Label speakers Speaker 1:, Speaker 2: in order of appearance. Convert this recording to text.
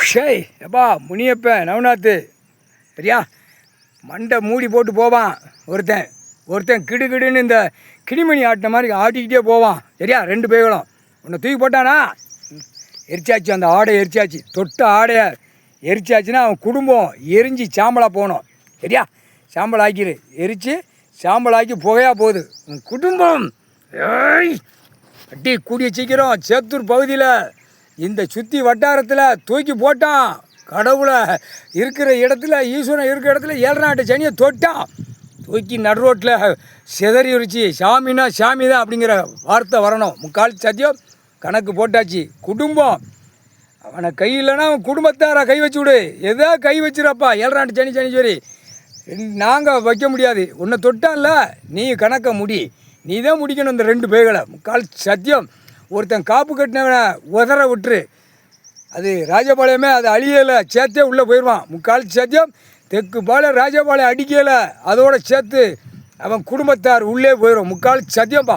Speaker 1: ஷேய் எப்பா முனியப்பன் நவநாத்து சரியா மண்டை மூடி போட்டு போவான் ஒருத்தன் கிடுகிடுன்னு இந்த கிளிமணி ஆட்டின மாதிரி ஆட்டிக்கிட்டே போவான் சரியா. ரெண்டு பேர்களும் உன்னை தூக்கி போட்டானா எரிச்சாச்சு, அந்த ஆடை எரிச்சாச்சு, தொட்ட ஆடையை எரிச்சாச்சுன்னா அவன் குடும்பம் எரிஞ்சு சாம்பலாக போகணும் சரியா. சாம்பல் ஆக்கிடு, எரித்து சாம்பல் ஆக்கி புகையாக போகுது உன் குடும்பம். ஏய் அட்டி கூடிய சீக்கிரம் சேத்தூர் பகுதியில் இந்த சுற்றி வட்டாரத்தில் தூக்கி போட்டான். கடவுளை இருக்கிற இடத்துல, ஈஸ்வரன் இருக்கிற இடத்துல 7 நாட்டு சனியை தொட்டான். தூக்கி நடு ரோட்டில் சிதறி உரிச்சு சாமின்னா சாமி தான் அப்படிங்கிற வார்த்தை வரணும். முக்கால் சத்தியம் கணக்கு போட்டாச்சு. குடும்பம் அவனை கை இல்லைன்னா அவன் குடும்பத்தார கை வச்சு விடு. எதோ கை வச்சுருப்பா 7 நாட்டு சனி நாங்கள் வைக்க முடியாது. உன்னை தொட்டான்ல நீ கணக்கை முடி, நீ தான் முடிக்கணும் இந்த 2 பேர்களை. முக்கால் சத்தியம் ஒருத்தன் காப்பு கட்டினவனை உதற விட்டுரு. அது ராஜபாளையமே அது அழியலை, சேர்த்தே உள்ளே போயிடுவான். முக்கால் சத்தியம் தெற்கு பாளையம் ராஜபாளையம் அடிக்கலை, அதோட சேர்த்து அவன் குடும்பத்தார் உள்ளே போயிடும். முக்கால் சத்தியம்பா.